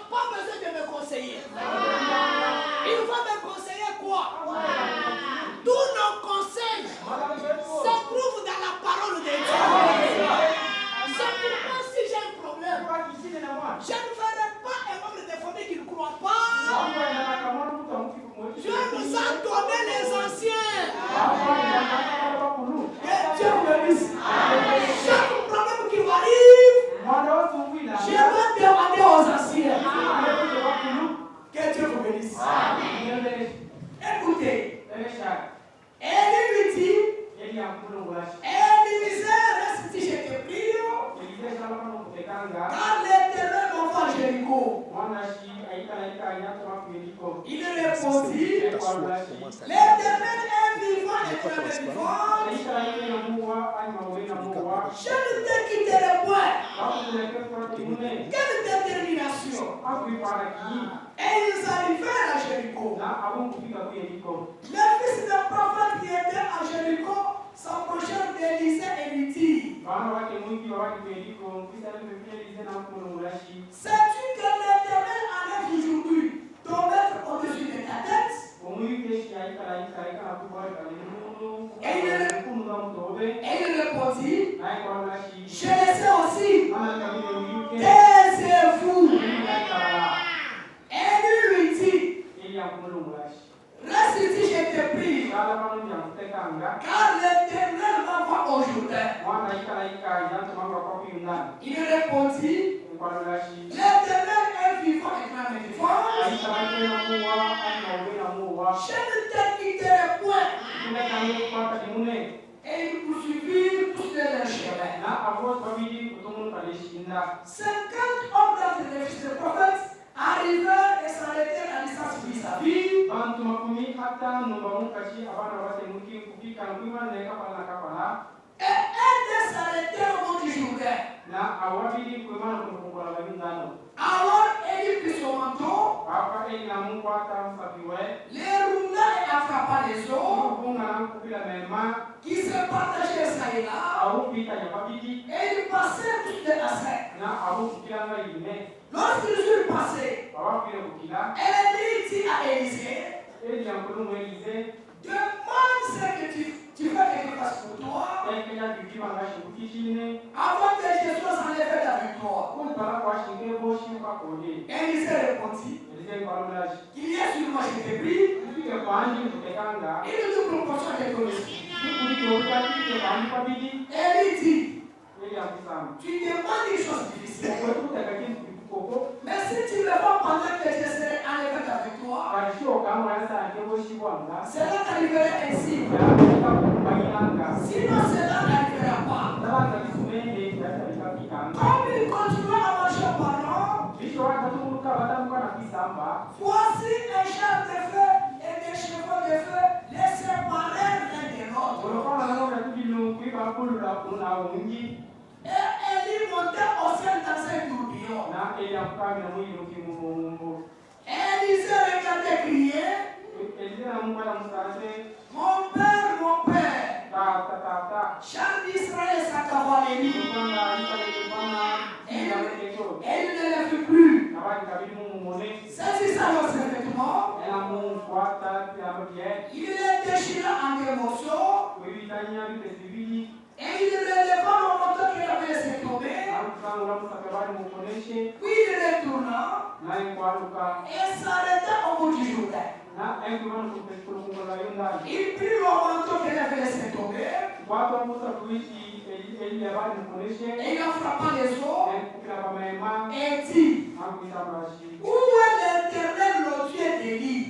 pas besoin de me conseiller. Il va me conseiller quoi? Tous nos conseils se trouvent dans la parole de Dieu. C'est pourquoi si j'ai un problème, je ne ferai pas un membre de famille qui ne croit pas. Dieu nous a donné les anciens. Que Dieu vous bénisse. Chaque problème qui m'arrive, je vais demander aux anciens. Que Dieu vous bénisse. Écoutez. Élie lui dit, Élisée, reste si je te prie, car l'Éternel m'envoie à Jéricho. Il répondit, l'Éternel est vivant et toi-même vivant. Je ne te quitterai point. Quelle détermination. Et ils arrivèrent à Jéricho. Le fils d'un prophète qui était à Jéricho s'approchèrent d'Élisée et lui dit, sais-tu que l'Éternel enlève aujourd'hui ton maître au-dessus de ta tête? Et il répondit, je le sais aussi. Taisez-vous. Et lui dit, reste ici, je te prie, car l'Éternel m'envoie au Jourdain. Il répondit, l'Éternel est vivant et toi-même vivant. Je ne te quitterai point. Et ils poursuivirent tous leur chemin. 50 hommes d'entre les fils de prophètes arrivèrent et s'arrêtèrent à distance vis-à-vis. Et un d'eux s'arrêtait au bord du Jourdain. Alors Élie prit son manteau, les roula et frappa les eaux, qui se partageaient ça et là, et ils passèrent tous les à sec. Lorsqu'ils eurent passé, Élie dit à Élisée, demande ce que tu veux que je fasse pour toi, avant que je sois enlevé d'avec toi. Élisée répondit, il y a sur moi, je te prie, une double portion de ton esprit. Élie dit, tu demandes une chose difficile. Mais si tu ne veux pas pendant que je serai enlevé avec toi, cela t'arriverait ainsi. Sinon, cela n'arrivera pas. Comme il continue à marcher par voici un char de feu et des chevaux de feu les séparèrent l'un de l'autre. Et Élie montait au ciel dans un tourbillon. Élisée regardait crier, mon père, char d'Israël sa cavalerie. Et il ne le fit plus. Saisissant ses vêtements, il les déchira en des morceaux. Et il releva le manteau qu'il avait laissé tomber. Puis il retourna et s'arrêta au bout du Jourdain. Il prit le manteau qu'il avait laissé tomber. Et il a frappé les eaux et dit, où est l'Éternel, le Dieu d'Élie?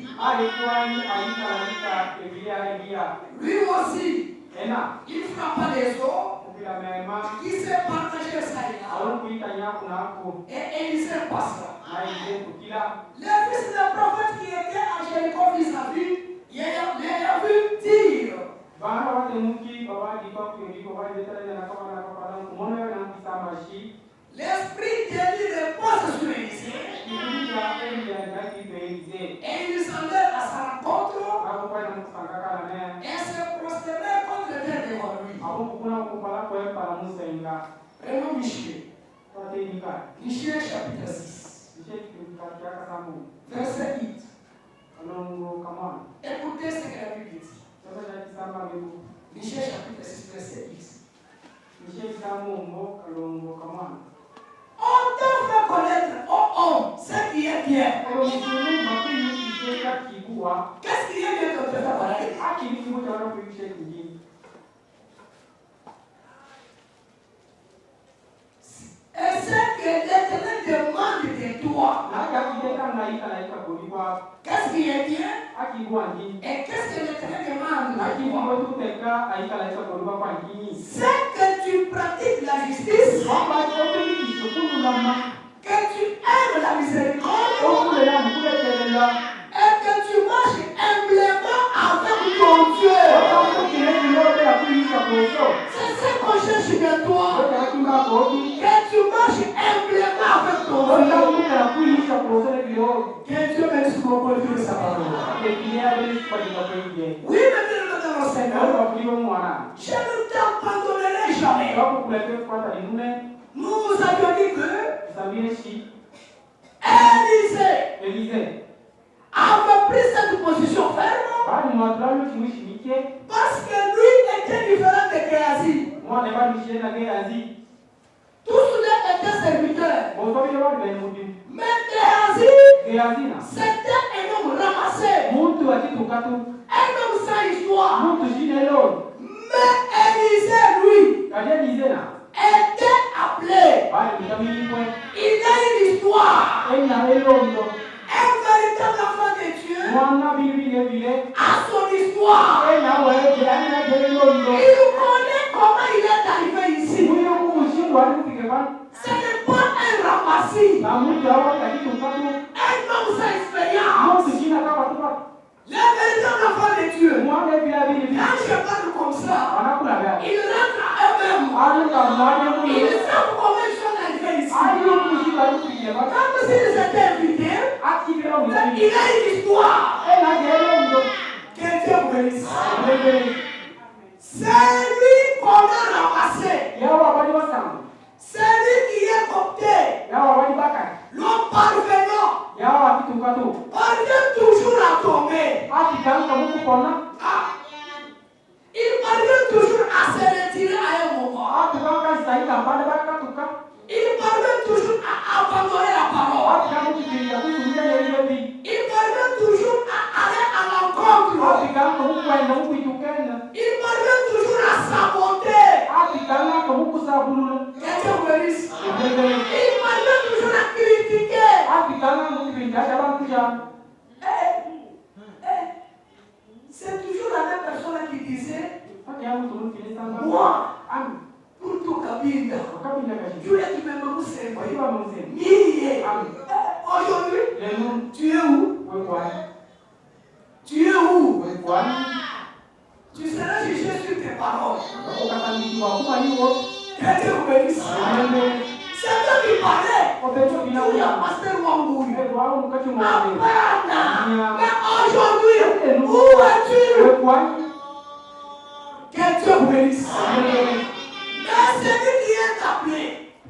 Lui aussi, il frappa les eaux qui se partageaient ça et là. Et Élisée passa. Le fils du prophète qui était à Jéricho vis-à-vis, il a vu dire, l'esprit d'Élie repose sur Élisée. Et il s'allait à sa rencontre et se prosternait contre terre devant lui. Prenons Michée. Michée chapitre 6. Verset 8. Écoutez ce que la Bible dit. Michée chapitre 6, verset 10. On t'a fait connaître, oh homme, ce qui est bien. Qu'est-ce qui est bien qu'on te fait connaître? Et ce que l'Éternel demande de toi. Qu'est-ce qui est bien? Et qu'est-ce que l'Éternel demande de toi? C'est que tu pratiques la justice, que tu aimes la miséricorde, et que tu marches humblement avec ton Dieu. C'est ce qu'on cherche de toi. Que tu marches humblement avec ton Dieu. Que Dieu bénisse mon peuple de sa parole. Oui, maintenant dans le Seigneur, je ne t'abandonnerai jamais. Nous avions dit que Élisée avait pris cette position ferme parce que lui était différent de Géasi. Tous les étaient serviteurs. Mais Géasi, c'était un homme ramassé. Un homme sans histoire. Mais Élisée, lui, était appelé. Il a une histoire. Un véritable enfant de Dieu a son histoire. Il connaît comment il est arrivé ici. Ce n'est pas un ramassis. Un homme sans expérience. Le véritable enfant de Dieu, quand je parle comme ça, il rentre à eux-mêmes. Ils savent comment ils sont arrivés ici. Quand ils étaient invités, il a une histoire. Que Dieu bénisse. C'est lui qu'on a ramassé. C'est lui qui est copté. L'homme parvenant parvient toujours à tomber. Il parvient toujours à se retirer à un moment. Il parvient toujours à abandonner la parole. Il parvient toujours à aller à l'encontre. Il parvient toujours à saboter. Quelqu'un vous bénisse. Il parvient toujours à critiquer. C'est toujours la même personne qui disait moi, pour tout Kabinda, tu es du même aujourd'hui, tu es où? Tu es où? Tu seras jugé sur tes paroles. Quelqu'un vous bénisse. C'est toi qui parlais. Tu es pasteur Wangouille. Mais aujourd'hui, où es-tu? Que Dieu vous bénisse. Mais celui qui est appelé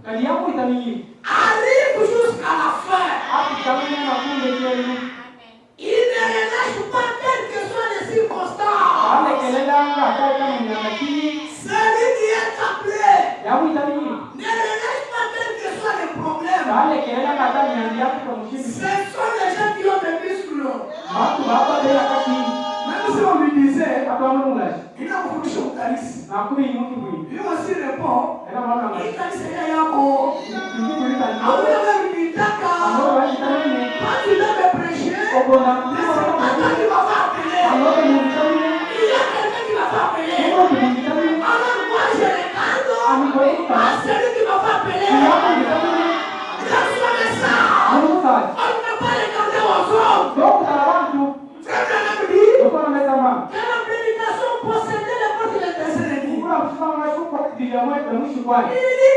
arrive jusqu'à la fin. Il ne relâche pas quelles que soient les circonstances. Celui qui est appelé ne relâche pas quels que soient les problèmes. Ce sont les gens qui ont des muscles. Même si on lui disait, il a beaucoup de choses. Lui aussi répond, il t'a dit c'est Yako. On lui avait dit, d'accord, quand tu vas me prêcher, c'est pas toi qui vas appeler. Il y a quelqu'un qui va appeler. Alors moi je regarde à celui qui va appeler. Reçois le sang. On ne peut pas regarder aux autres. Frère Branham dit que la prédication possédait les portes de l'éternité. Il dit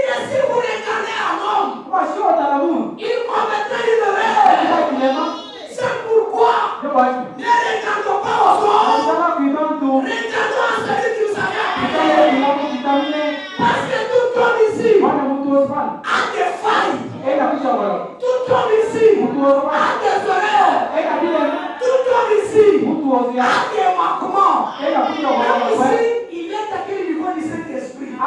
que si vous regardez à l'homme, il commettrait une erreur. C'est pourquoi ne regardons pas aux autres. Regardons à celui qui nous a appelés. Parce que tout homme ici a des failles. Tout homme ici a Comment? Ici, il est à quel niveau du Saint-Esprit? Il a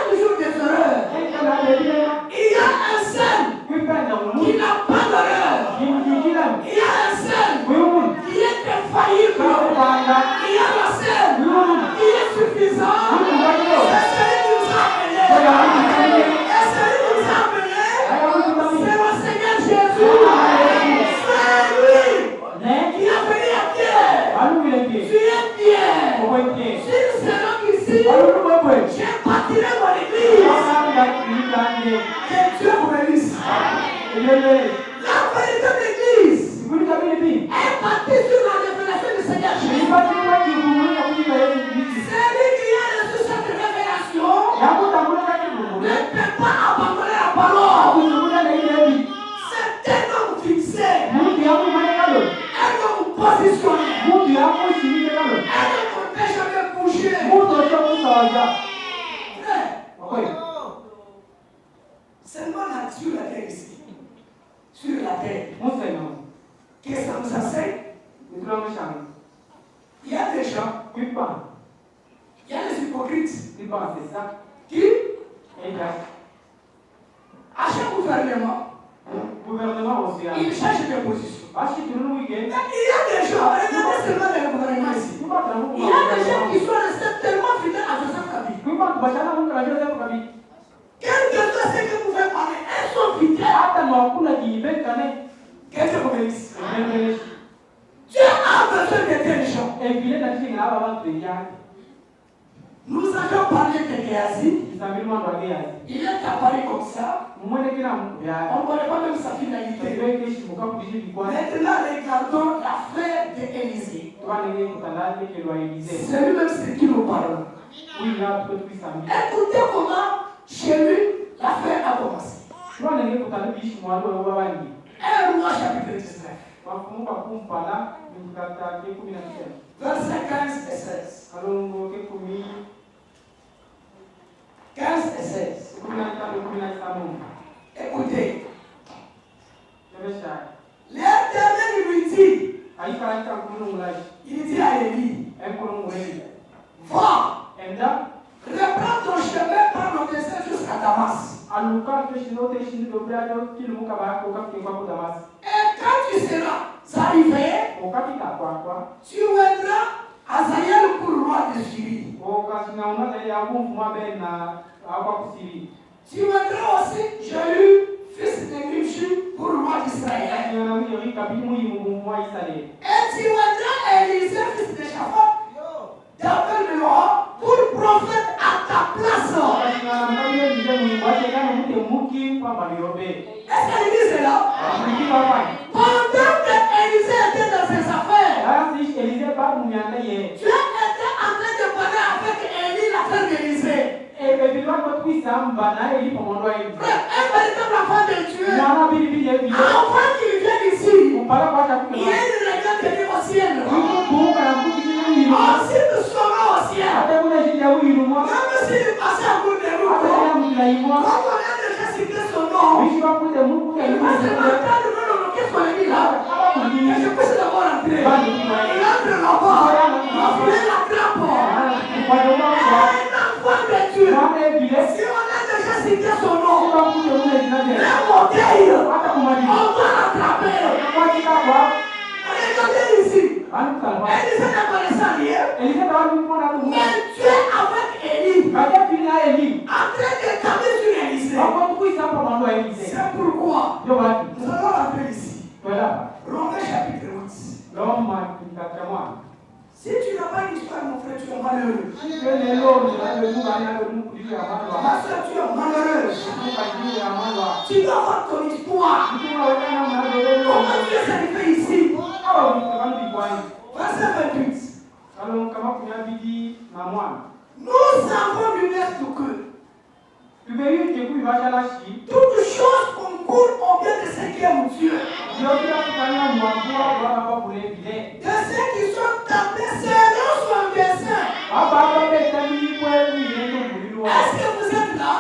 toujours des erreurs. Il y a un seul qui n'a pas d'erreur. Il y a un seul qui est infaillible. Il y a le seul qui est suffisant. C'est celui qui nous a appelés. Et celui qui nous a appelés, c'est le Seigneur Jésus. C'est lui qui a venu à Pierre. Tu es Pierre. Sur ce roc ici, je bâtirai mon église. Que Dieu vous bénisse. La vérité de l'église est bâtie sur la révélation du Seigneur Jésus. Celui qui a reçu cette révélation ne peut pas abandonner la parole. C'est un homme fixé, un homme positionné, un homme qui ne peut jamais bouger. Seulement là, sur la terre ici. Sur la terre. Qu'est-ce que ça nous enseigne? Il y a des gens, il y a des hypocrites qui, à chaque gouvernement, ils cherchent des positions. Mais il y a des gens, regardez seulement les gouvernements ici. Il y a des gens qui sont restés tellement fidèles à Joseph Kabila. Quel que soit ce que vous faites parler, elles sont fidèles. Qu'est-ce que vous bénisse? Dieu a besoin d'intelligence. Nous avions parlé de Géasi. Il est apparu comme ça. On ne connaît pas même sa finalité. Maintenant, regardons l'affaire d'Élisée. C'est lui-même ce qui nous parle. Écoutez comment, chez lui, l'affaire a commencé. 1 Roi chapitre 19. Verset 15 et 16. 15 et 16. Écoutez. L'Éternel lui dit. Il dit à Élie. Va. Reprends ton chemin par le désert jusqu'à Damas. Et quand tu seras arrivé, tu viendras à Hazaël pour le roi de Syrie. Tu viendras aussi Jéhu, fils de Nimshi, pour le roi d'Israël. Et tu viendras Élisée, fils de Shaphat, d'appel de roi, pour prophète à ta place. Est-ce qu'Élisée est là? Pendant que Élisée était dans ses affaires, tu étais en train de parler avec Élie, l'affaire d'Élisée. Un véritable enfant de Dieu, avant qu'il vienne ici, il y a une règle tenue au ciel. Si nous serons au ciel, même s'il passait à bout de route, quand on a déjà cité son nom, il va se mettre à nous bloquer son ennemi là. Et je peux d'abord entrer. Il entre là-bas, l'enfler la trappe. Un enfant de Dieu, si on a déjà cité son nom, l'orgueil, on va l'attraper. Regardez ici. Élisée n'a pas laissé rien. Mais Dieu avec Élie, en train de taper sur Élisée. C'est pourquoi nous allons rentrer ici. Romains chapitre 8. Si tu n'as pas une histoire, mon frère, tu es malheureux. Ma soeur, tu es malheureuse. Tu dois avoir ton histoire. Comment Dieu s'est fait ici? Verset 28. Nous avons l'univers de que toutes choses concourent au bien de ceux qui aiment Dieu. De ceux qui sont tapés selon son dessein. Est-ce que vous êtes là?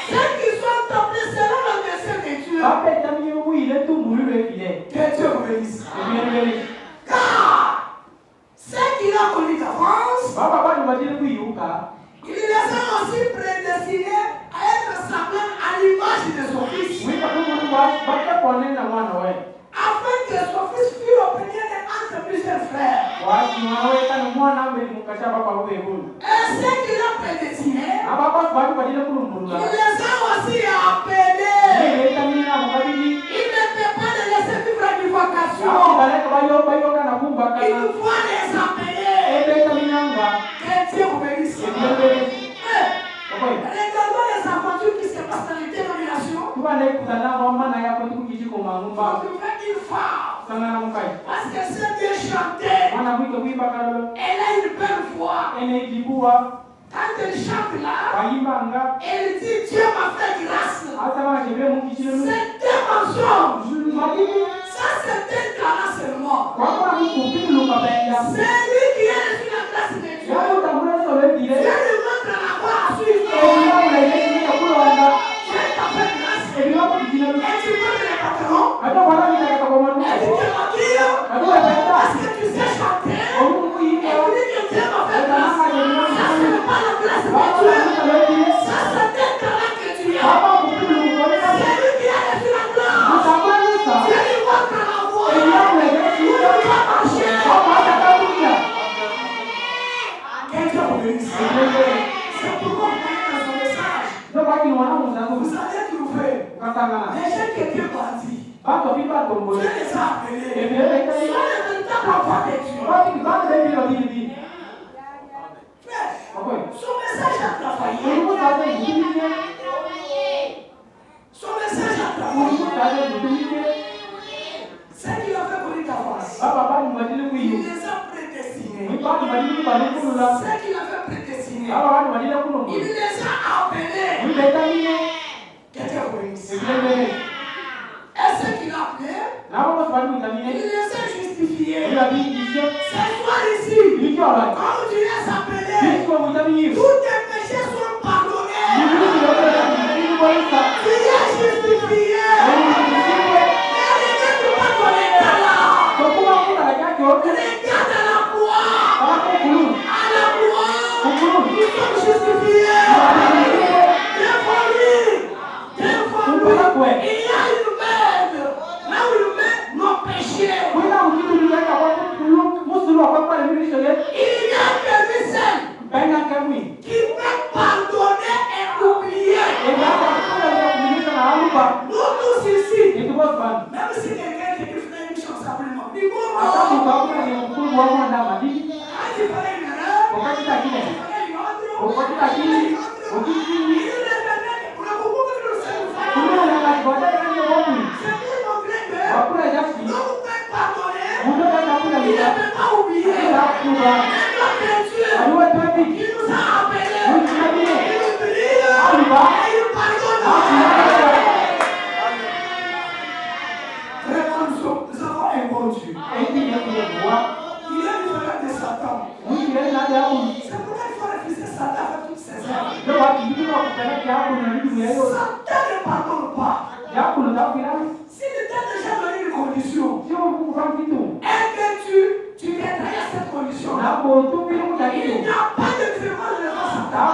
Ceux qui sont tapés selon le dessein de Dieu. Que Dieu vous bénisse. bénisse. Car ceux qui ont connu d'avance, il les a aussi prédestinés à être semblants à l'image de son fils. Afin que son fils fût le premier entre plusieurs frères. Et ceux qui l'ont prédestiné, il les a aussi appelés. Il ne peut pas les laisser vivre à l'évocation. Il nous faut les appeler. Que Dieu vous bénisse. Regardons les aventures qui se passent dans les dénominations. Vous trouvez une femme. Parce que c'est bien chanté. Elle a une belle voix. Quand elle chante là, elle dit Dieu m'a fait grâce. C'est un mensonge. Ça c'est un talent seulement. C'est lui qui a reçu la grâce de Dieu. Dieu lui montre la voie à suivre. Dieu t'a fait grâce. Et tu montres les patrons. Et tu te maquilles. Parce que tu sais chanter. Et tu dis que Dieu m'a fait grâce. Ça ce n'est pas la grâce de Dieu. Ça c'est un talent que tu as. C'est lui qui a reçu la gloire. Dieu lui montre la voie. Où tu dois marcher. Quelqu'un vous bénisse. C'est pourquoi vous voyez dans son message. Vous allez trouver les gens qui étaient bandits. Dieu les a appelés. Ils sont les véritables enfants de Dieu. Son message a travaillé. Son message a travaillé. Ce qu'il a fait pour lui d'avance. Il les a prédestinés. Ce qu'il a fait prédestiner. Il les a appelés. Quelqu'un vous bénisse. Et ce qu'il a appelé, il les a justifiés. Ce soir ici, quand tu les as appelés, tous tes péchés sont pardonnés. Tu es justifié. Mais regarde pas ton état là. Regarde à la croix. À la croix, nous sommes justifiés. Devant lui. Il y a une merde. Là où il met nos péchés. Il y a quelqu'un seul qui peut pardonner et oublier. Nous tous ici, même si quelqu'un qui fait une chose simplement, il fallait une erreur, il fallait une autre, il si tu t'es déjà donné une condition et que tu t'es trahi à cette condition, il n'y a pas de différence de Satan.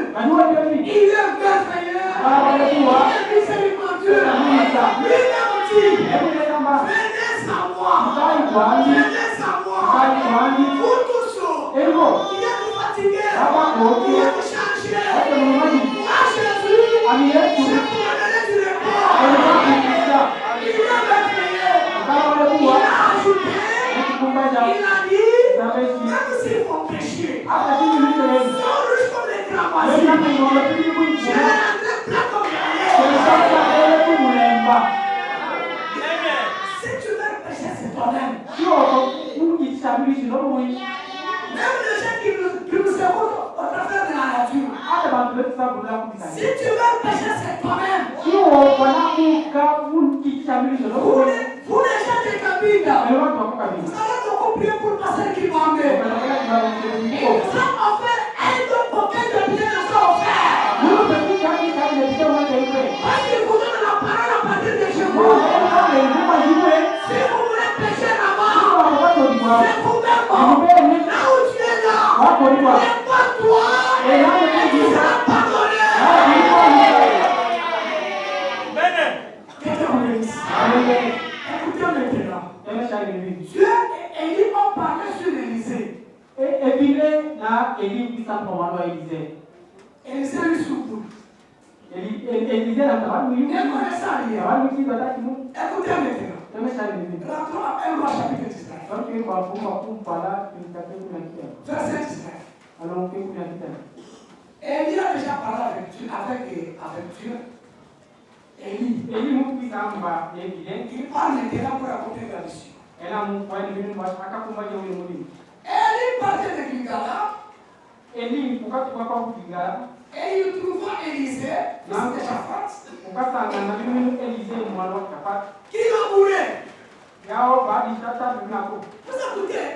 Un autre Dieu, il est merveilleux, il est miséricordieux. Lui-même dit, venez à moi, vous tous qui êtes fatigués, qui êtes chargés, moi Jésus, je vous donnerai du repos. Il est merveilleux. Il a ajouté, il a dit, même s'ils font pécher, ils sont riches comme les crapahudes. Je les rendrai plats comme la laine. Si tu veux pécher, c'est toi-même. Même les gens qui nous écoutent au travers de la nature. Si tu veux pécher, c'est toi-même. Vous les gens de Kabinda, vous allez beaucoup prier pour passer qui va amener. Ils vous ont offert un don pour qu'un de bien nous a offert. Parce qu'ils vous donnent la parole à partir de chez vous. Élie puissant pour moi Élisée. Élisée lui souffle. Élisée la parole lui. Elle connaît ça hier. Écoutez maintenant. Rentrons à 1 roi chapitre 19. Verset 19. Élie a déjà parlé avec Dieu. Élie. Il parle maintenant pour raconter la mission. Élie partait de Gilgala. Et il trouva Élisée, c'était Shaphat, qui l'a bourré. Vous écoutez?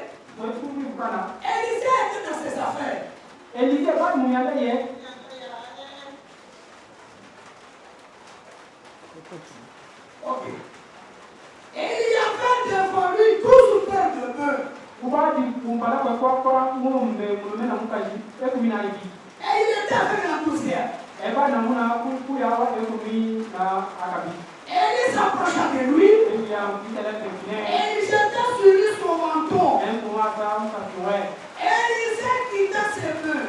Élisée était dans ses affaires. Ok. Et il y avait devant lui 12 paires de bœufs. Et il était avec la poussière. Élie s'approcha de lui. Et il jeta sur lui son manteau. Élisée quitta ses bœufs.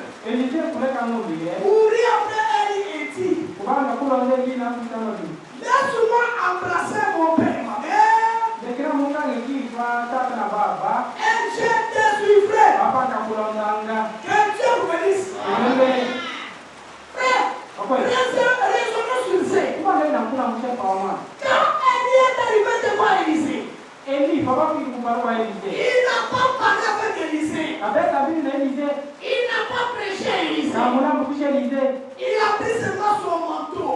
Courit après Élie et dit: laisse-moi embrasser mon père et ma mère. Et je te suivrai. Que Dieu vous bénisse. Frère, raisonnons sur ça. Quand Élie est arrivé devant Élisée, il n'a pas parlé avec Élisée. Il n'a pas prêché à Élisée. Il a pris seulement son manteau.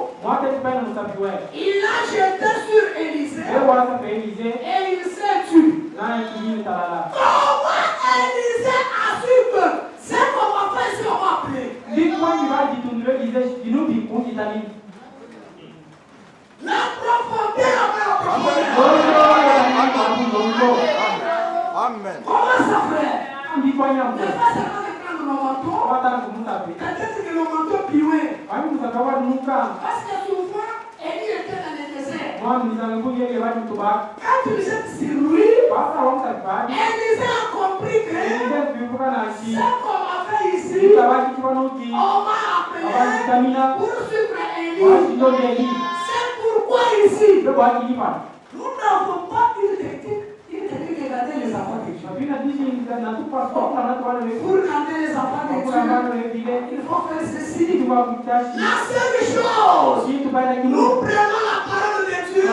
Il l'a jeté sur Élisée. Et il s'est tué. Comment Élisée a su que c'est qu'on va faire ce qu'on va appeler? La profondeur de la profondeur. Amen. Comment ça fait? Ne pas seulement de prendre le manteau. Peut-être que le manteau pioué. Parce que souvent, Élie était dans le désert. Quand il s'est sur lui, Élisée a compris que ce qu'on a fait ici, on m'a appelé pour suivre Élie. C'est pourquoi ici, nous n'avons pas une technique de garder les enfants de Dieu. Pour garder les enfants de Dieu, il faut faire ceci. La seule chose, nous prenons la parole de Dieu,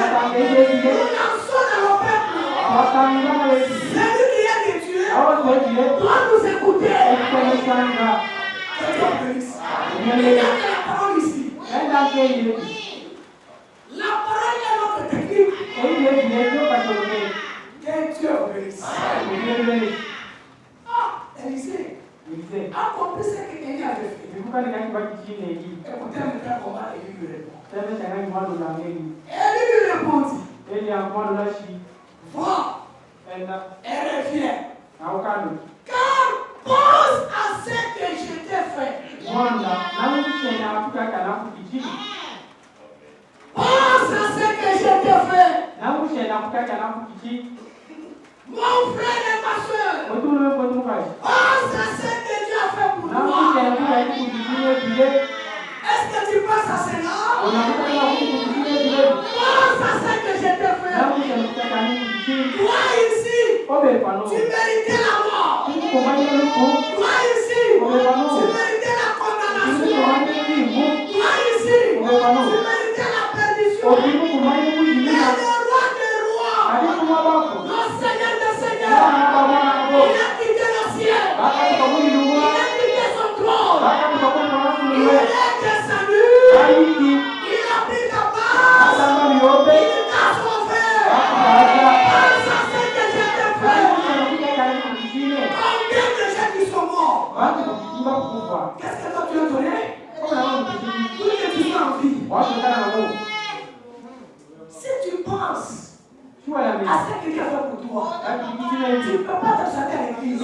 nous lançons dans le peuple. Celui qui est de Dieu doit nous écouter. Que Dieu bénisse. Il y a de la parole ici. La parole est notre technique. Que Dieu bénisse. Élisée a compris ce que Élie avait fait. Écoutez maintenant comment Élie lui répond. Élie lui répondit: va et reviens. Car pense à ce que je t'ai fait. Pense à ce que je t'ai fait. Mon frère et ma soeur, pense à ce que Dieu a fait pour toi. Est-ce que tu penses à cela? Pense à ce que je t'ai fait. Toi ici, tu méritais la mort. Toi ici, tu méritais la condamnation. Toi ici, tu méritais la perdition. Mais le roi des rois, le Seigneur des seigneurs, il a quitté le ciel. Il a quitté son trône. Il est descendu. Il a pris ta place. Il t'a sauvé. Pense à ce que je t'ai fait. Combien de gens qui sont morts? Qu'est-ce que toi tu as donné? Pour que tu sois en vie. Si tu penses à ce que Dieu a fait pour toi, tu ne peux pas t'absenter à l'église.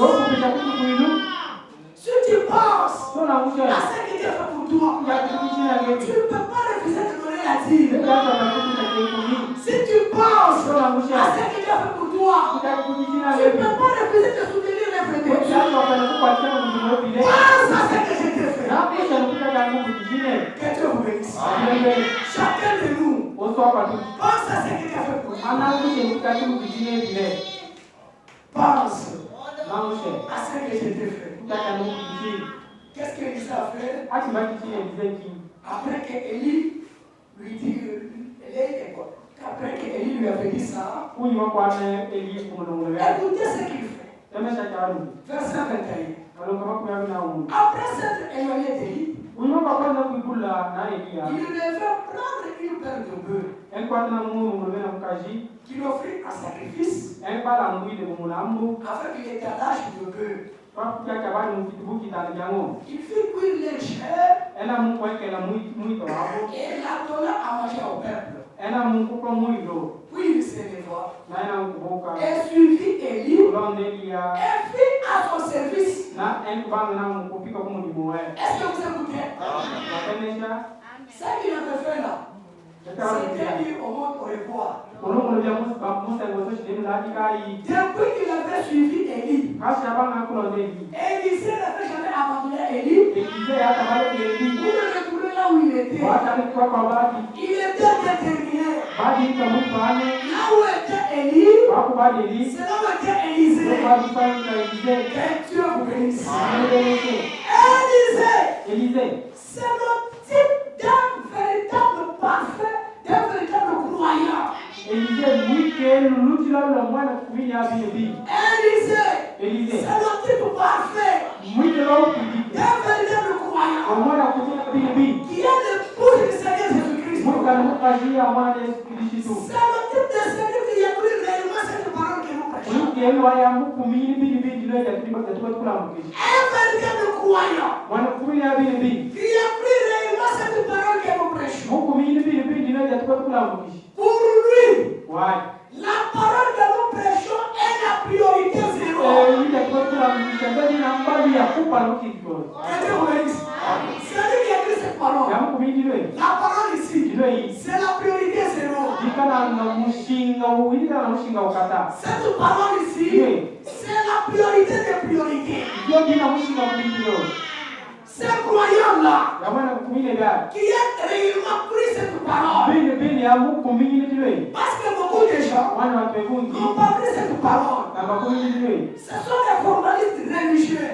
Si tu penses à ce que Dieu a fait pour toi, tu ne peux pas refuser de donner la dîme. Si tu penses à ce que Dieu a fait pour toi, tu ne peux pas refuser de soutenir les frères de Dieu. Pense Pense à ce que je t'ai fait. Qu'est-ce qu'Élisée a fait? Après qu'Élie lui dit après qu'Élie lui avait dit ça, écoutez ce qu'il fait. Verset 21. Après s'être éloigné d'Élie, il devait prendre une paire de bœufs qu'il offrit en sacrifice avec l'étalage de bœufs. Il fit cuire les chairs et la donna à manger au peuple. Puis il s'éleva et suivit Élie et fit à son service. Est-ce que vous écoutez? Ce qu'il avait fait là, c'était dire au monde au revoir. Depuis qu'il avait suivi Élie, Élisée n'avait jamais abandonné Élie. Vous le retrouvez là où il était. Il était déterminé. Là où était Élie, c'est là où était Élisée. Que Dieu vous bénisse. Élisée, c'est le type d'un véritable parfait, d'un véritable croyant. Élisée, c'est le type parfait, d'un véritable croyant, qui est l'épouse du Seigneur Jésus-Christ. C'est le type de Seigneur qui a pris réellement cette parole que nous prêchons. Un véritable croyant qui a pris réellement cette parole que nous prêchons. Pour lui, la parole que nous prêchons est la priorité zéro. C'est lui qui a écrit cette parole. La parole ici, c'est la priorité zéro. Cette parole ici, c'est la priorité des priorités. Ce croyant-là, qui a réellement pris cette parole, parce que beaucoup de gens n'ont pas pris cette parole. Ce sont des formalistes religieux.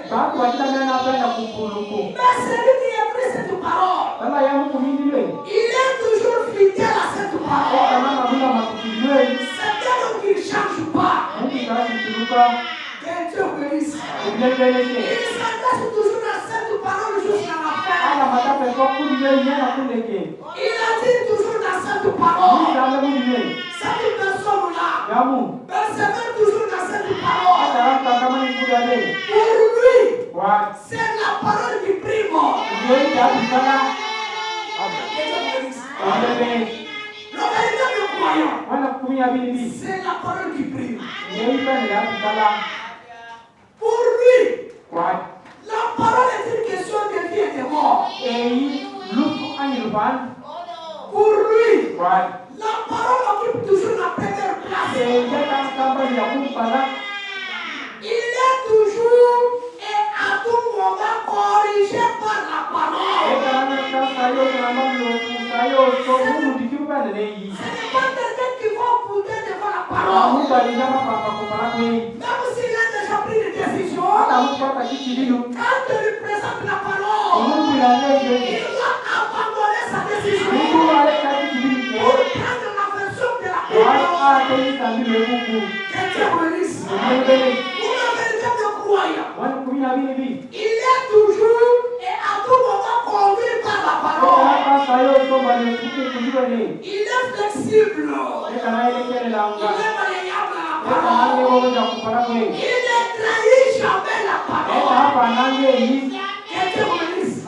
Mais celui qui a pris cette parole, il est toujours fidèle à cette parole. C'est donc qu'il ne change pas. Que Dieu bénisse. Il s'attache toujours à cette parole jusqu'à la fin. Il a dit toujours dans cette parole, cette personne-là persévère toujours dans cette parole. Pour lui, c'est la parole qui prime. Le véritable croyant, c'est la parole qui prime. Pour lui, la parole est une question de vie et de mort. Pour lui, la parole occupe toujours la première place. Il est toujours et à tout moment corrigé par la parole. Ce n'est pas quelqu'un qui va bouder devant la parole. Même s'il a déjà pris des décisions, quand on lui présente la parole, il va abandonner sa décision pour prendre la version de la parole. Que Dieu bénisse. Pour le véritable croyant, il est toujours et à tout moment conduit par la parole. Il est flexible. Il est malléable à la parole. Il ne trahit jamais la parole. Que Dieu bénisse.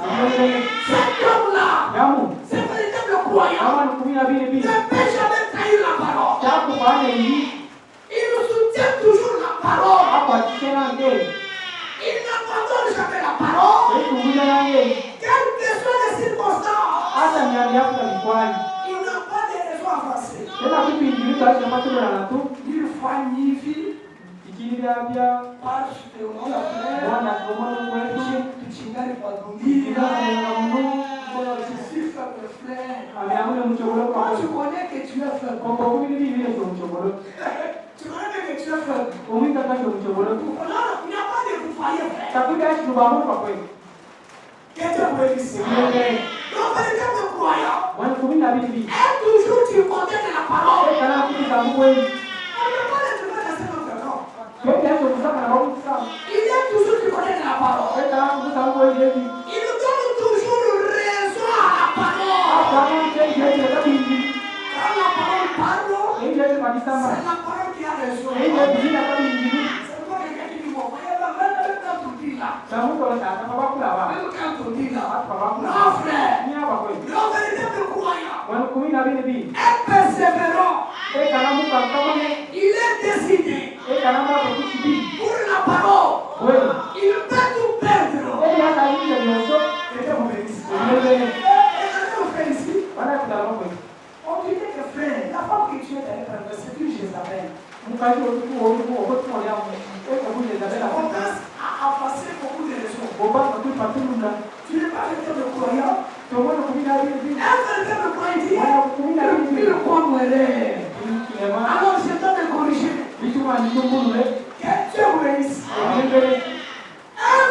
Cet homme-là, ce véritable croyant, ne peut jamais trahir la parole. Il soutient toujours la parole. Il n'abandonne jamais la parole. Quelles que soient les circonstances, il n'a pas de raison avancée. Il faut magnifier Parce que on a fait tuchingani kwa dunia. Je suis faible frère. Quand tu connais que tu es faible. Tu connais que tu es faible. Non, il n'y a pas de vous voyez frère. Que Dieu bénisse. Donc, véritable croyant. Et toujours tu connais de la parole. On ne peut pas les trouver dans cet autre camp. Il est toujours tu connais de la parole. Il nous donne toujours raison à la parole. Quand la parole parle, c'est la parole qui a raison. C'est pas quelqu'un qui dit bon, voyez, même quand on dit là. Même quand on dit là. Non frère. Le véritable croyant est persévérant. Il est décidé pour la parole. Il peut tout perdre. On dit que frère, la femme que tu es allé prendre, c'est une Jézabel. On commence à passer beaucoup de raisons. Tu n'es pas véritable croyant. Un véritable croyant dit, il croit mourir. Alors je dois me corriger. Que Dieu bénisse. Un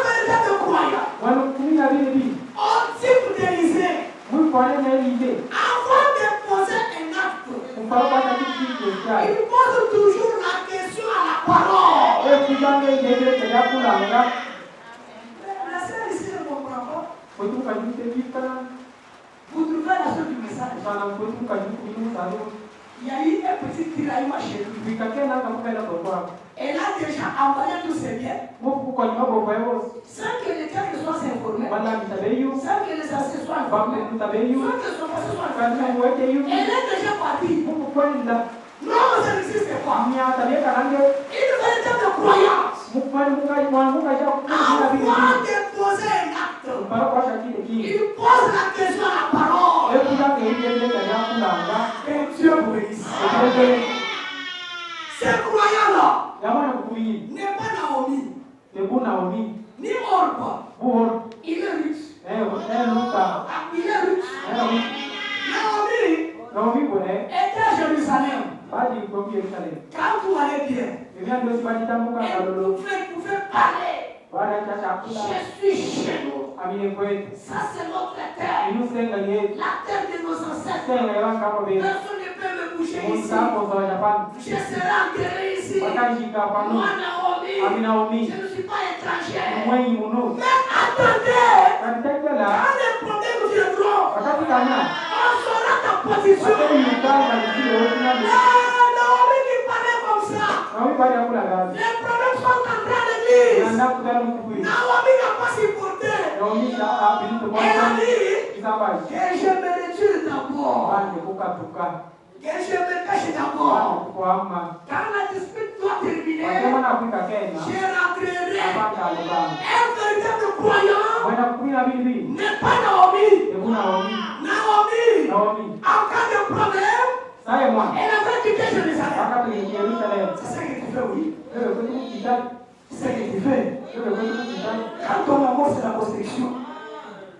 véritable croyant. On type d'Élysée. Avant de poser un acte, il pose toujours la question à la parole. La sœur ici ne comprend pas. Vous trouvez la soeur du message. Il y a eu un petit tiraillement chez lui. Elle a déjà envoyé tous ses biens. Sans que les gens soient informés. Sans que les assises soient informés. Sans que son passé soit informé. Elle est déjà partie. Non, ça n'existe pas. Une véritable croyance. Avant de poser un acte, il pose la question à la parole. Et Dieu vous bénisse. Ce croyant-là n'est pas Naomi, ni Orpa. Il est riche. Il est riche. Naomi était à Jérusalem. Quand tout allait bien, elle pouvait parler. Je suis chez nous. Ça c'est notre terre. La terre de nos ancêtres. Personne ne peut me bouger ici. Je serai enterré ici. Moi Naomi, je ne suis pas étrangère. Mais attendez, quand les problèmes viendront, on saura ta position. Naomi qui parlait comme ça. Les problèmes sont entrés à l'église. Naomi n'a pas supporté. Elle a dit que je me retire d'abord. Que je me cache d'abord. Quand la dispute doit terminer, je rentrerai. Un véritable croyant n'est pas Naomi. Naomi, en cas de problème, elle avait quitté Jérusalem. C'est ça que tu fais, oui. C'est ce que tu fais. Quand ton amour c'est la construction,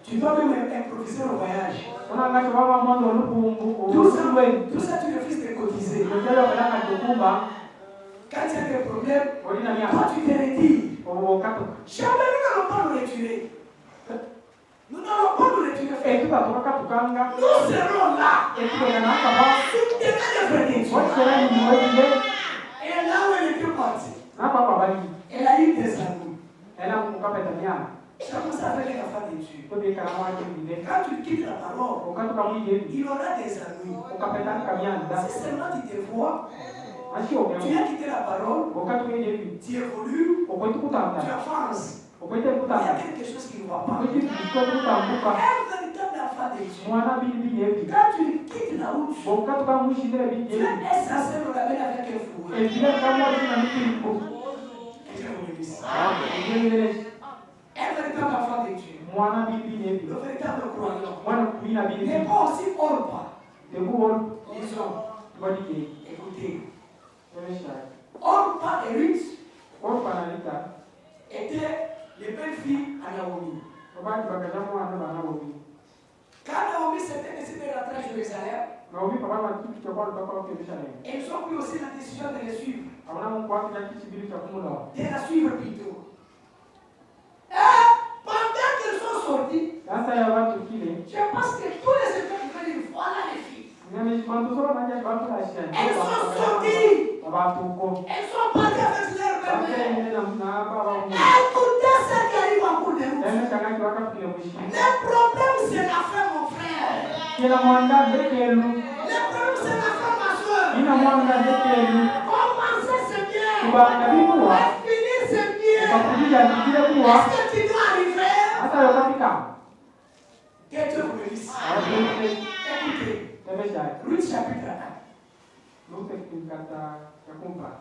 tu dois même improviser le voyage. Tout ça, tu refuses de cotiser. Quand il y a des problèmes, toi tu te retires. Jamais nous n'allons pas nous retirer. Nous n'allons pas nous retirer. Nous serons là. Et là où elle était partie, elle a eu des amis. C'est comme ça avec la femme de Dieu. Quand tu quittes la parole, il aura des amis. Si seulement tu te vois, tu as quitté la parole, tu évolues, tu avances. Il y a quelque chose qui ne va pas. Un véritable enfant de Dieu. Quand tu quittes la route, tu es censé le ramener avec un fourreau. Un véritable enfant de Dieu. Le véritable croyant. N'est pas aussi Orpa. Disons, écoutez. Orpa et Ruth Quand Naomi s'était décidé de rentrer à Jérusalem, ils ont pris aussi la décision de les suivre. De la suivre plutôt. Et pendant qu'ils sont sortis, je pense que tous les études vont dire voilà les filles. Elles sont sorties. Elles sont parties avec leur bébé. Écoutez ce qui arrive en cours de route. Le problème, c'est la fin, mon frère. Le problème, c'est la fin, ma soeur. Commencer, c'est bien. Finir, c'est bien. Est-ce que tu dois arriver? Que Dieu vous bénisse. Écoutez, Ruth chapitre 4.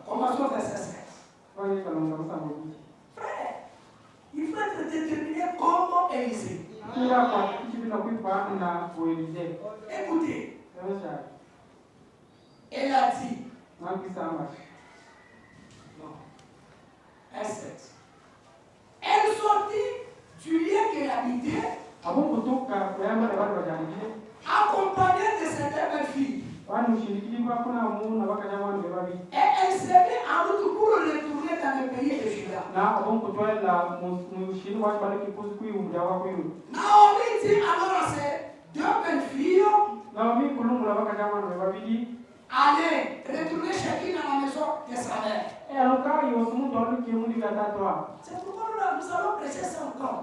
Commençons verset 7. Frère, il faut être déterminé comment Élisée. Écoutez, elle a dit, non, verset 7. Elle sortit du lieu qu'elle habitait, accompagnée de ses deux belles filles. Et elle s'est mise en route pour retourner dans le pays de Juda. Naomi dit alors à ses deux belles filles, allez, retournez chacune à la maison de sa mère. C'est pourquoi nous allons prêcher ça encore.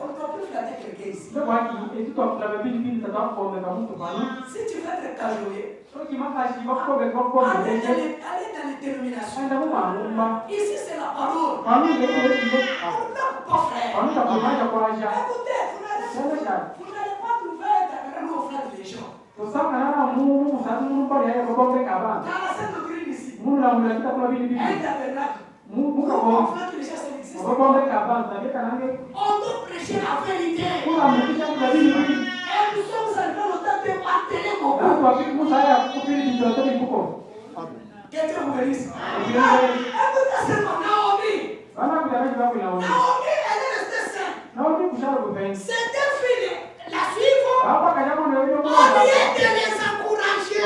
On ne peut plus flatter quelqu'un ici. Si tu veux être cajolé, allez dans les dénominations. Ici, c'est la parole. On ne pas frère. Écoutez, vous n'allez pas trouver nos frères les gens. Dans la scène doctrine ici, un tabernacle. On doit prêcher la vérité. Et nous sommes arrivés au temps de atteler beaucoup. Que Dieu vous bénisse. Écoutez seulement Naomi. Naomi, elle est restée seule. Ces deux filles la suivent. Au lieu de les encourager.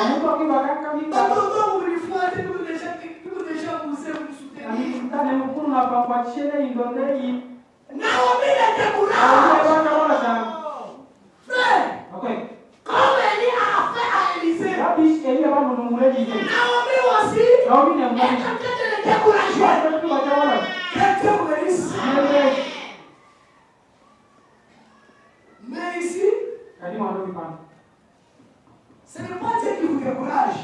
Naomi est découragée. Frère, comme Élie a fait à Élisée, Naomi aussi est en train de le décourager. Que Dieu vous bénisse. Mais ici, ce n'est pas Dieu qui vous décourage.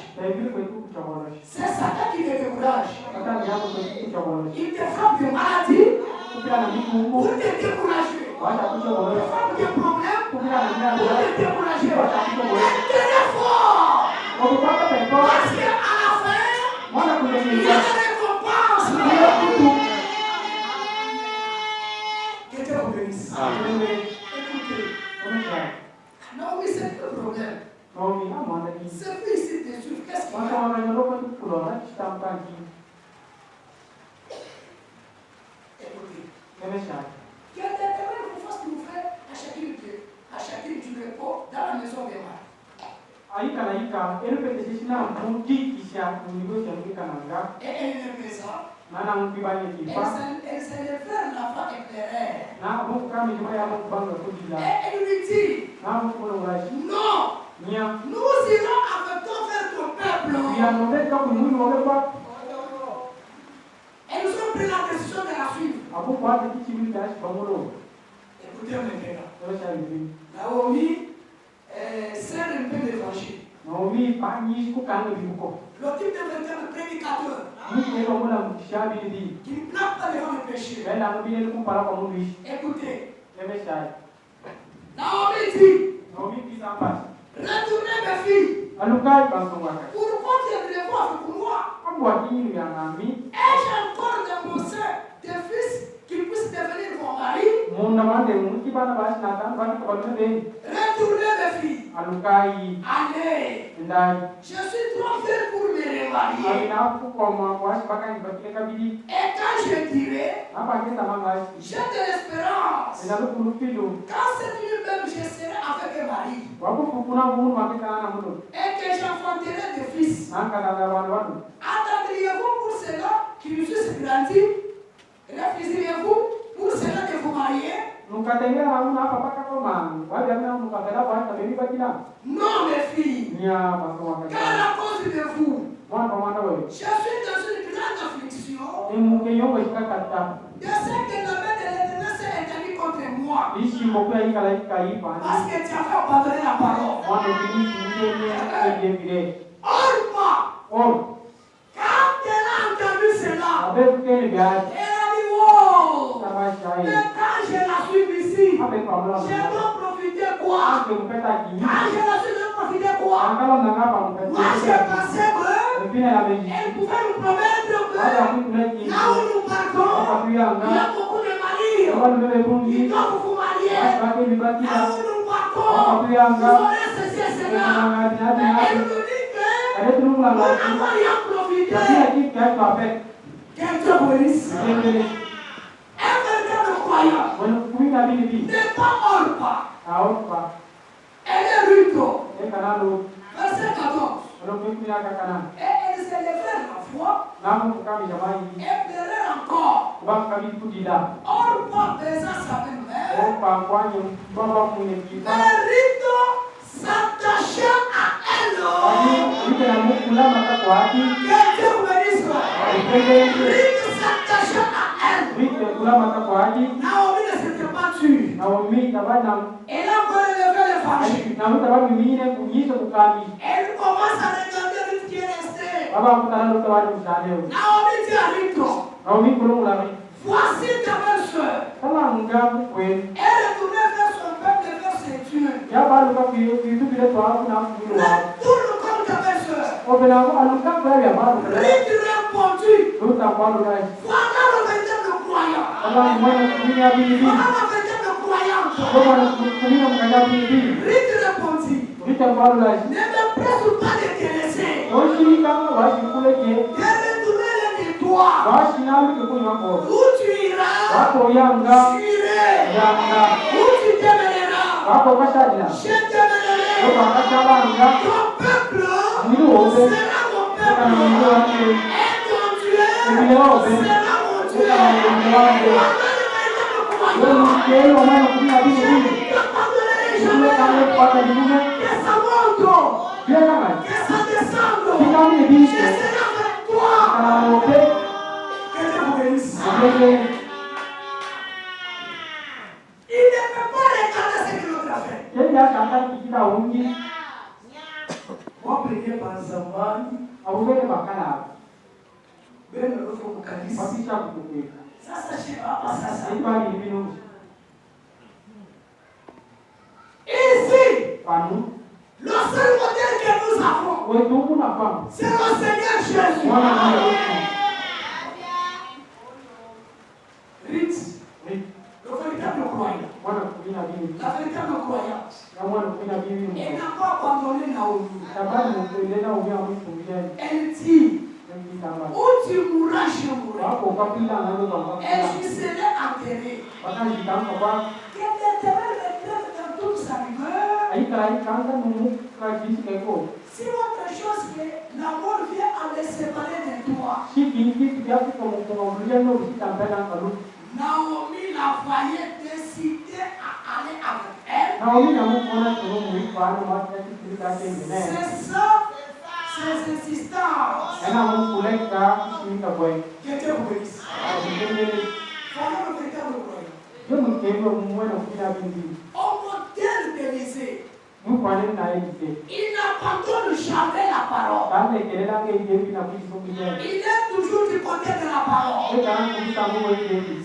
C'est Satan qui te décourage. Il te frappe de maladie pour te décourager. Il te frappe de problèmes pour te décourager. Et tenez fort. Parce qu'à la fin, il y a des récompenses. Que Dieu vous bénisse. Écoutez. Naomi, c'est le problème. C'est lui ici de suivre. Qu'est-ce qu'il y a? Écoutez. Que l'Éternel vous fasse nous faire à chacune du repos dans la maison des mains. Et elle est maison. Elle s'est levée vers l'enfant éclairé. Et elle lui dit, non, nous irons avec toi vers ton peuple. Et nous avons pris la décision de la suivre. Écoutez maintenant. Naomi sert un peu d'évangile. Le type de véritable prédicateur qui ne plaque pas devant le péché. Écoutez. Naomi dit, retournez mes filles. Pourquoi tu es venu voir avec moi? Ai-je encore dans mon sein des fils qui puissent devenir mon mari? Retournez mes filles. Allez. Je suis trop vieille pour me remarquer. marié. Et quand je dirai, j'ai de l'espérance. Quand cette nuit même, je serai avec un mari. Et que j'enfanterai des fils. Attendriez-vous pour cela qui nous puisse grandir? Refuseriez-vous pour cela de vous marier? Non, mes filles. Car à cause de vous, je suis dans une grande affliction. Je sais que la main de l'Éternel s'est établie contre moi. Parce que tu as fait abandonner la parole. Or, moi, quand elle a entendu cela, elle a dit, wow, mais quand je la suis ici, je dois profiter quoi? Quand je la suis, je dois profiter quoi? Moi, je pensais qu'elle pouvait nous promettre que là où nous partons, il y a beaucoup de maris. Ils doivent vous marier. Là où nous partons, vous aurez ceci et cela. Mais elle nous dit que nous n'avons rien profité. Quel Dieu bénisse. Un véritable croyant n'est pas hors pas. Elle est rude. Verset 14. Et elle s'élevait la foi et pleurait encore. Or, pas baisa sa mère. Rito s'attacha à elle. Que Dieu vous bénisse. Rito s'attacha à elle. Naomi ne s'était pas tue. Elle a encore élevé les familles. Elle commence à regarder Ruth qui est restée. Naomi dit à Ruth, voici ta belle soeur. Elle retournait vers son peuple et vers ses dieux. Retourne comme ta belle soeur. Ruth répondit, voilà le véritable croyant. Voilà la véritable croyante. Ruth répondit, ne me presse pas d'intéresser. De retourner les toi. Où tu iras, j'irai. Où tu t'aimeras, je t'aimerai. Ton peuple sera mon peuple. Et ton Dieu sera mon Dieu. Que ça monte, que ça descende, je serai avec toi. Que Dieu vous bénisse. Il ne peut pas regarder ce que l'autre a fait. Moi, prier par Zamani, ben le faut vous canaliser. Ça, chez papa, ça. Ici, le seul modèle que nous avons, c'est le Seigneur Jésus. Rite, le véritable croyant, la véritable croyante, elle n'a pas abandonné Naomi. Elle dit, où tu mourras, je mourrai. Et je serai enterré. Que l'Éternel me traite dans toute sa rigueur. Si autre chose que la mort vient à me séparer de toi. Naomi la voyait décider à aller avec elle. C'est ça, ses insistances. Que Dieu vous bénisse. Voilà le véritable croyant. Au modèle d'Élisée, il n'abandonne jamais la parole. Il est toujours du côté de la parole.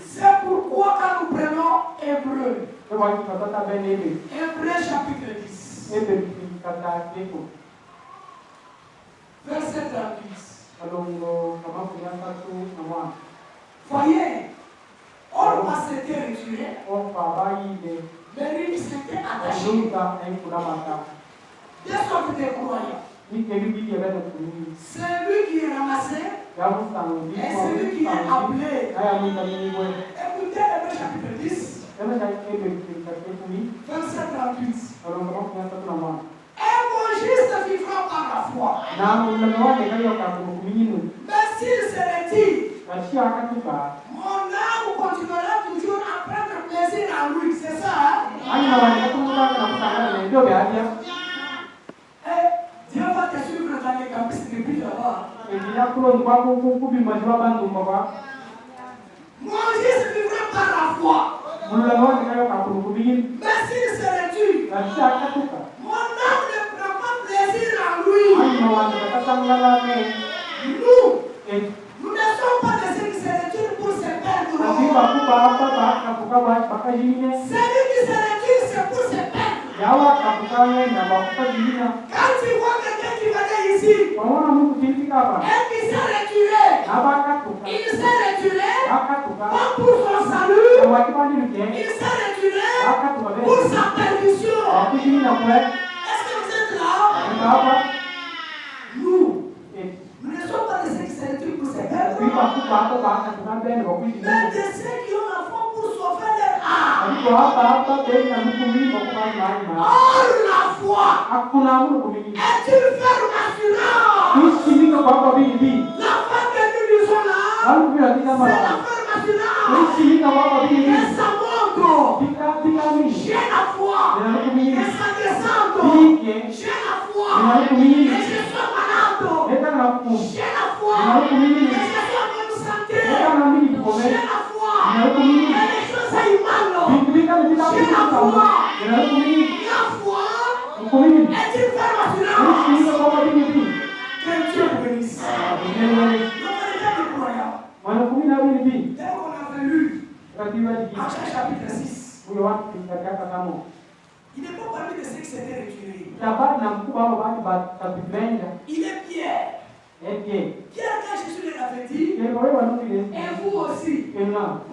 C'est pourquoi quand nous prenons Hébreu chapitre 10, verset 36. Voyez, or pas s'était retiré, mais lui s'était attaché. Des sortes de croyants. C'est lui qui est ramassé. Et c'est lui qui est appelé. Écoutez le chapitre 10. Verset 38. Un bon juste vivra par la foi. Mais s'il se retire, mon âme continuera toujours à prendre plaisir en lui. C'est ça, hein? Dieu va te suivre dans les campus depuis là-bas. Mon juste vivra par la foi. Mais s'il se retire, mon âme ne prend pas plaisir en lui. Nous ne sommes pas de ceux qui se retirent pour se perdre. Celui qui se retire, c'est pour se perdre. Quand tu vois quelqu'un qui venait ici, et qui s'est retiré, il s'est retiré pas pour son salut, il s'est retiré pour sa perdition. Est-ce que vous êtes là? Nous ne sommes pas de ceux qui se retirent pour se perdre, mais de ceux qui ont la foi pour sauver leur âme. Or, la foi est une ferme assurance. La foi que nous lisons là, c'est la ferme assurance. Et sa montre, j'ai la foi. Et sa descente, j'ai la foi. Et je suis malade, j'ai la foi. Et je suis en bonne santé, j'ai la foi. Et les choses humaines, j'ai la foi. La foi est une ferme assurance. Que Dieu vous bénisse. Le véritable croyant, dès qu'on avait lu Actes chapitre 6, il n'est pas parmi de ceux qui s'étaient retirés. Il est Pierre. Pierre, quand Jésus les avait dit, et vous aussi, vous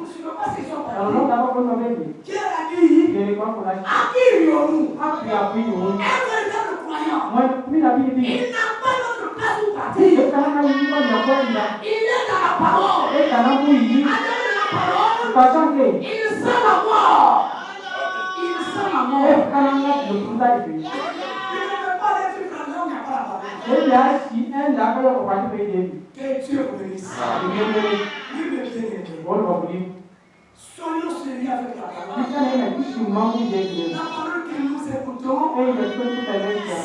ne suivez pas ce qu'ils sont partis. Pierre a dit, à qui irions-nous? Un véritable croyant, il n'a pas notre place où partir. Il est dans la parole. À l'heure de la parole, il sent la mort. Il sent la mort. Je ne veux pas les vivre là où il n'y a pas la parole. Que Dieu vous bénisse. Oui, mais bien aimé. Soyons sérieux avec la parole. La parole que nous écoutons,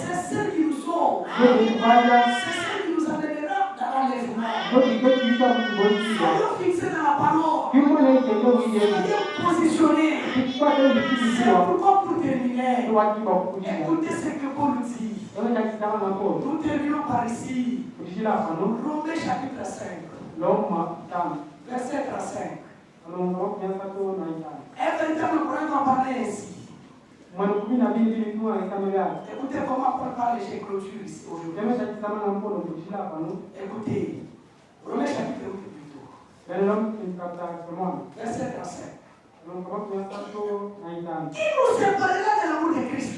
c'est celle qui nous sauve. C'est celle qui nous amènera dans l'enlèvement. Soyons fixés dans la parole. Soyons positionnés. C'est pourquoi pour terminer, écoutez ce que Paul nous dit. Nous terminons par ici. Romains chapitre 5. Verset 35. Un véritable croyant va parler ainsi. Écoutez comment Paul parle, j'ai clôture ici aujourd'hui. Écoutez, Romains chapitre 8 plutôt. Verset 35. Qui nous séparera de l'amour de Christ?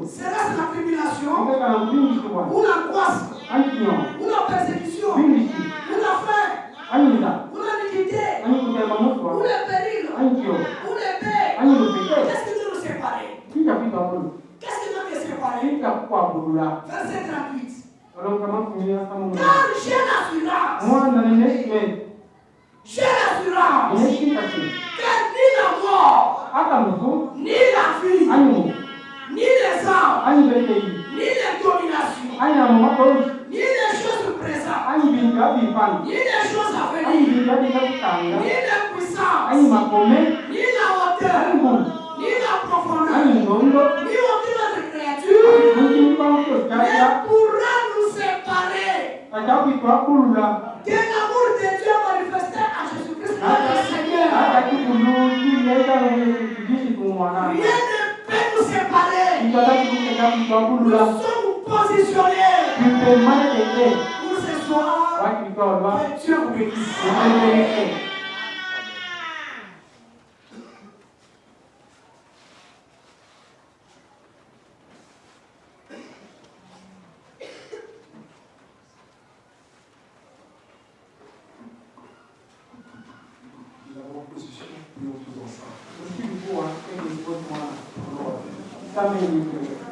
Sera-ce la tribulation, ou l'angoisse, ou la persécution, ou la faim, ou l'iniquité, ou le péril, ou l'épée? Qu'est-ce qui doit nous séparer? Qu'est-ce qui doit nous séparer? Verset 38. Car j'ai l'assurance. J'ai l'assurance que ni la mort, ni la vie, ni les âmes, ni les dominations, ni les choses présentes, ni les choses à venir, ni les puissances, ni la hauteur, ni la profondeur, ni aucune autre créature ne pourra nous séparer de l'amour de Dieu manifesté à Jésus-Christ notre Seigneur. Rien ne peut nous séparer. Nous sommes positionnés pour ce soir. Que Dieu vous bénisse. Come in.